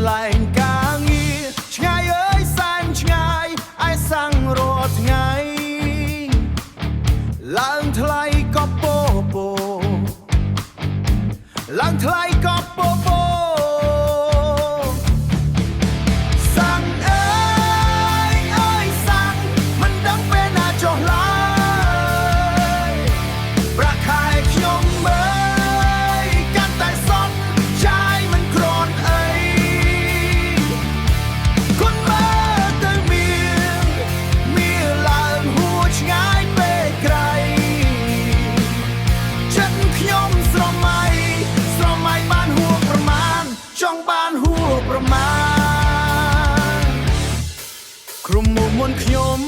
ឡែងការងារឆ្ងាយអើយសែនឆ្ងាយអាយសាំងរាល់ថ្ងៃឡើងថ្លៃក៏ពោពោឡើងថ្លៃក៏ពោពោសាំងអើយអើយសាំងមិនដឹងពេលណាចុះឡើយប្រាក់ខែខ្ញុំមើលកាន់តែសត់ចាយមិនគ្រាន់អីគុណមើលទៅមានឡើងហួឆ្ងាយពេកក្រៃចិត្តខ្ញុំស្រមៃបានហួប្រមាណចង់បានហួប្រមាណក្រុមមុំមុនខ្ញុំ